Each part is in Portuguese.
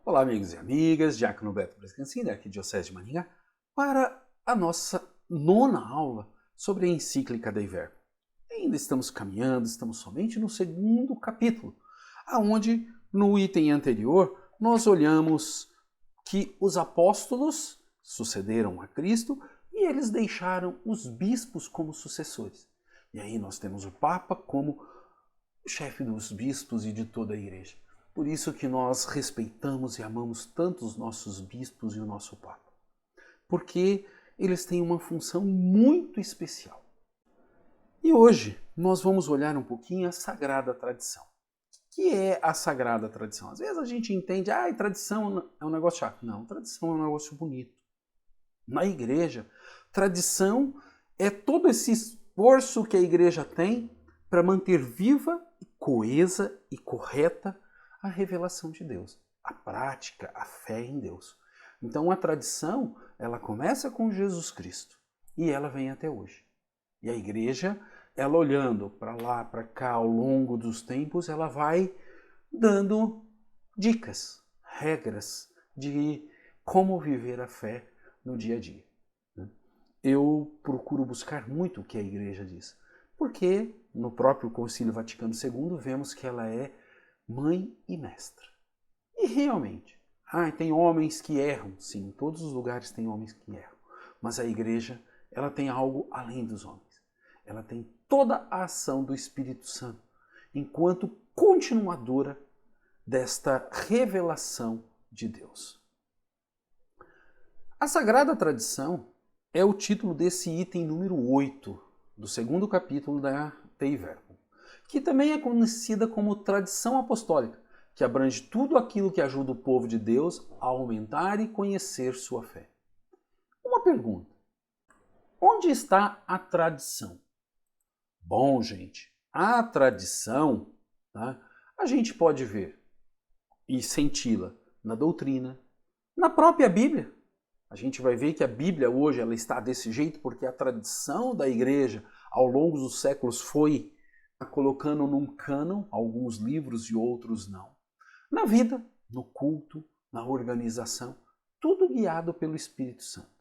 Olá, amigos e amigas, Diácono Beto Brescancini, aqui de Diocese de Maringá, para a nossa 9ª aula sobre a encíclica Dei Verbum. Ainda estamos caminhando, estamos somente no 2º capítulo, aonde no item anterior nós olhamos que os apóstolos sucederam a Cristo e eles deixaram os bispos como sucessores. E aí nós temos o Papa como o chefe dos bispos e de toda a igreja. Por isso que nós respeitamos e amamos tanto os nossos bispos e o nosso Papa. Porque eles têm uma função muito especial. E hoje nós vamos olhar um pouquinho a Sagrada Tradição. O que é a Sagrada Tradição? Às vezes a gente entende, tradição é um negócio chato. Não, tradição é um negócio bonito. Na igreja, tradição é todo esse esforço que a igreja tem para manter viva, coesa e correta a revelação de Deus, a prática, a fé em Deus. Então a tradição, ela começa com Jesus Cristo e ela vem até hoje. E a igreja, ela olhando para lá, para cá, ao longo dos tempos, ela vai dando dicas, regras de como viver a fé no dia a dia. Eu procuro buscar muito o que a igreja diz, porque no próprio Concílio Vaticano II vemos que ela é mãe e mestra. E realmente, tem homens que erram. Sim, em todos os lugares tem homens que erram. Mas a igreja, ela tem algo além dos homens. Ela tem toda a ação do Espírito Santo, enquanto continuadora desta revelação de Deus. A Sagrada Tradição é o título desse item número 8 do 2º capítulo da Dei Verbum, que também é conhecida como tradição apostólica, que abrange tudo aquilo que ajuda o povo de Deus a aumentar e conhecer sua fé. Uma pergunta: onde está a tradição? Bom, gente, a tradição, a gente pode ver e senti-la na doutrina, na própria Bíblia. A gente vai ver que a Bíblia hoje ela está desse jeito porque a tradição da igreja ao longo dos séculos foi colocando num cânon alguns livros e outros não. Na vida, no culto, na organização, tudo guiado pelo Espírito Santo.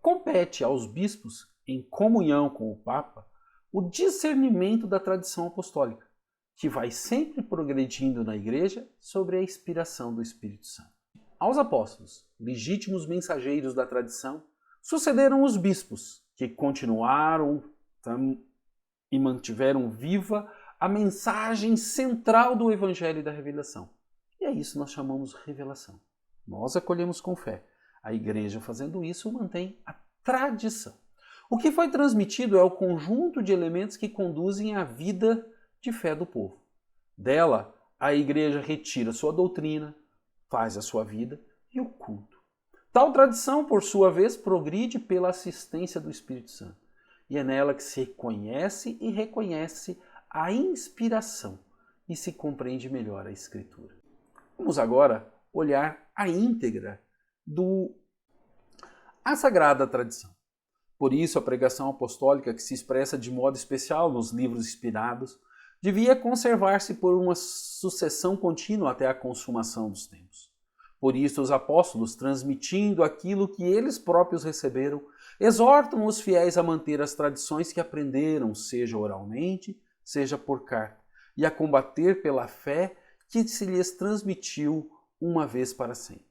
Compete aos bispos, em comunhão com o Papa, o discernimento da tradição apostólica, que vai sempre progredindo na igreja sobre a inspiração do Espírito Santo. Aos apóstolos, legítimos mensageiros da tradição, sucederam os bispos, que continuaram e mantiveram viva a mensagem central do Evangelho e da Revelação. E é isso que nós chamamos de revelação. Nós acolhemos com fé. A igreja, fazendo isso, mantém a tradição. O que foi transmitido é o conjunto de elementos que conduzem à vida de fé do povo. Dela, a igreja retira sua doutrina, faz a sua vida e o culto. Tal tradição, por sua vez, progride pela assistência do Espírito Santo. E é nela que se conhece e reconhece a inspiração e se compreende melhor a Escritura. Vamos agora olhar a íntegra a Sagrada Tradição. Por isso, a pregação apostólica, que se expressa de modo especial nos livros inspirados, devia conservar-se por uma sucessão contínua até a consumação dos tempos. Por isso, os apóstolos, transmitindo aquilo que eles próprios receberam, exortam os fiéis a manter as tradições que aprenderam, seja oralmente, seja por carta, e a combater pela fé que se lhes transmitiu uma vez para sempre.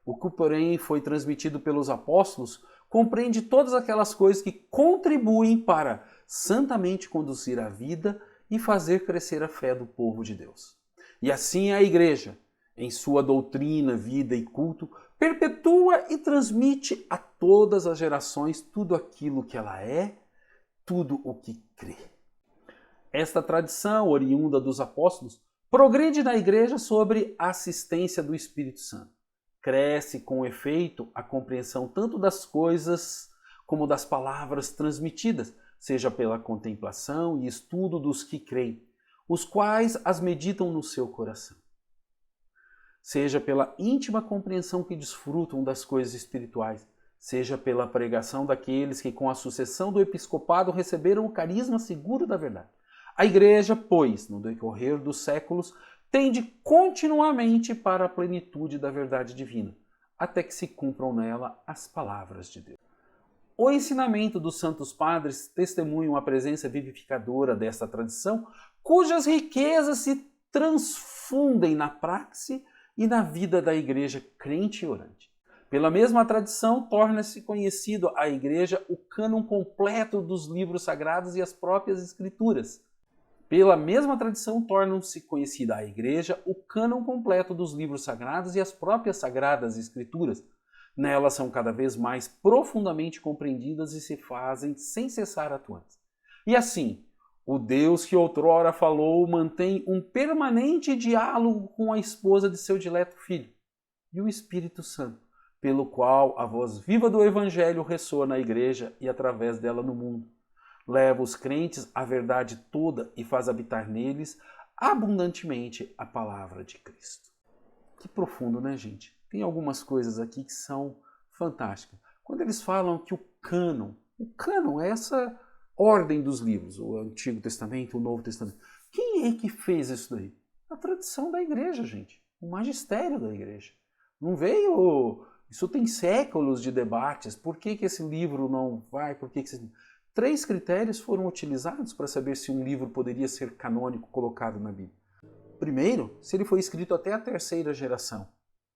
O que, porém, foi transmitido pelos apóstolos compreende todas aquelas coisas que contribuem para santamente conduzir a vida e fazer crescer a fé do povo de Deus. E assim a igreja, em sua doutrina, vida e culto, perpetua e transmite a todas as gerações tudo aquilo que ela é, tudo o que crê. Esta tradição, oriunda dos apóstolos, progride na igreja sobre a assistência do Espírito Santo. Cresce com efeito a compreensão tanto das coisas como das palavras transmitidas, seja pela contemplação e estudo dos que creem, os quais as meditam no seu coração. Seja pela íntima compreensão que desfrutam das coisas espirituais, seja pela pregação daqueles que com a sucessão do episcopado receberam o carisma seguro da verdade. A igreja, pois, no decorrer dos séculos, tende continuamente para a plenitude da verdade divina, até que se cumpram nela as palavras de Deus. O ensinamento dos Santos Padres testemunha a presença vivificadora desta tradição, cujas riquezas se transfundem na praxe e na vida da Igreja crente e orante. Pela mesma tradição, torna-se conhecido à Igreja o cânon completo dos livros sagrados e as próprias Escrituras. Pela mesma tradição, tornam-se conhecida à Igreja o cânon completo dos livros sagrados e as próprias Sagradas Escrituras. Nelas são cada vez mais profundamente compreendidas e se fazem sem cessar atuantes. E assim, o Deus que outrora falou mantém um permanente diálogo com a esposa de seu dileto Filho, e o Espírito Santo, pelo qual a voz viva do Evangelho ressoa na Igreja e através dela no mundo. Leva os crentes à verdade toda e faz habitar neles abundantemente a palavra de Cristo. Que profundo, né, gente? Tem algumas coisas aqui que são fantásticas. Quando eles falam que o cânon é essa ordem dos livros, o Antigo Testamento, o Novo Testamento. Quem é que fez isso daí? A tradição da Igreja, gente. O magistério da Igreja. Não veio... Isso tem séculos de debates. Por que esse livro não vai? Por que esse... 3 critérios foram utilizados para saber se um livro poderia ser canônico colocado na Bíblia. Primeiro, se ele foi escrito até a 3ª geração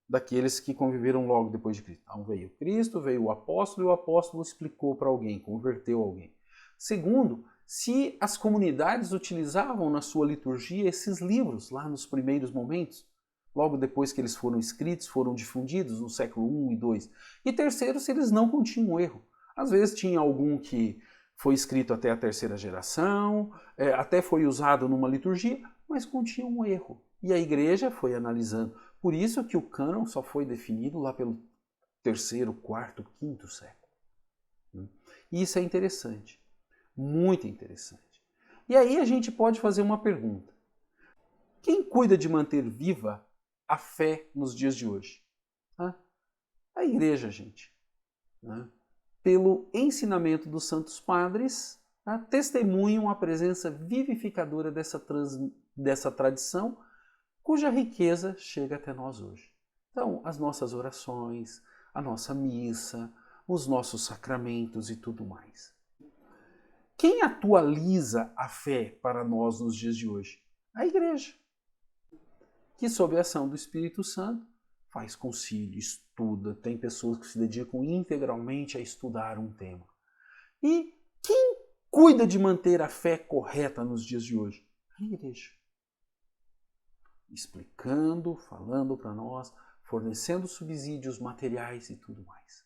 daqueles que conviveram logo depois de Cristo. Então veio Cristo, veio o apóstolo e o apóstolo explicou para alguém, converteu alguém. Segundo, se as comunidades utilizavam na sua liturgia esses livros lá nos primeiros momentos, logo depois que eles foram escritos, foram difundidos no século I e II. E terceiro, se eles não continham erro. Às vezes tinha algum que foi escrito até a 3ª geração, até foi usado numa liturgia, mas continha um erro. E a Igreja foi analisando. Por isso que o cânon só foi definido lá pelo 3º, 4º, 5º século. E isso é interessante, muito interessante. E aí a gente pode fazer uma pergunta. Quem cuida de manter viva a fé nos dias de hoje? A Igreja, gente. Pelo ensinamento dos Santos Padres, testemunham a presença vivificadora dessa tradição, cuja riqueza chega até nós hoje. Então, as nossas orações, a nossa missa, os nossos sacramentos e tudo mais. Quem atualiza a fé para nós nos dias de hoje? A Igreja, que sob a ação do Espírito Santo faz concílio, estuda, tem pessoas que se dedicam integralmente a estudar um tema. E quem cuida de manter a fé correta nos dias de hoje? A Igreja. Explicando, falando para nós, fornecendo subsídios materiais e tudo mais.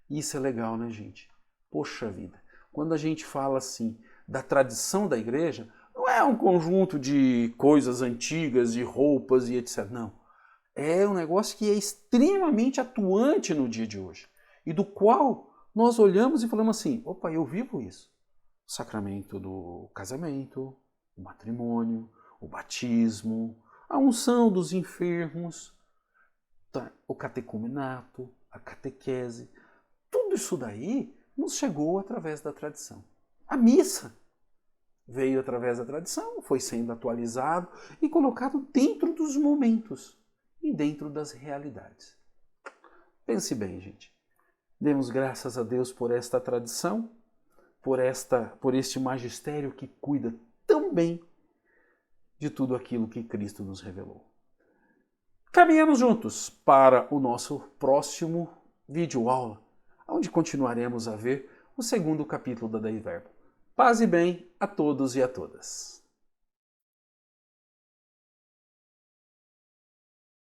Isso é legal, né, gente? Poxa vida, quando a gente fala assim da tradição da Igreja, não é um conjunto de coisas antigas, de roupas e etc. Não. É um negócio que é extremamente atuante no dia de hoje. E do qual nós olhamos e falamos assim, opa, eu vivo isso. O sacramento do casamento, o matrimônio, o batismo, a unção dos enfermos, o catecumenato, a catequese. Tudo isso daí nos chegou através da tradição. A missa veio através da tradição, foi sendo atualizado e colocado dentro dos momentos e dentro das realidades. Pense bem, gente. Demos graças a Deus por esta tradição, por este magistério que cuida tão bem de tudo aquilo que Cristo nos revelou. Caminhamos juntos para o nosso próximo vídeo-aula, onde continuaremos a ver o 2º capítulo da Dei Verbo. Paz e bem a todos e a todas.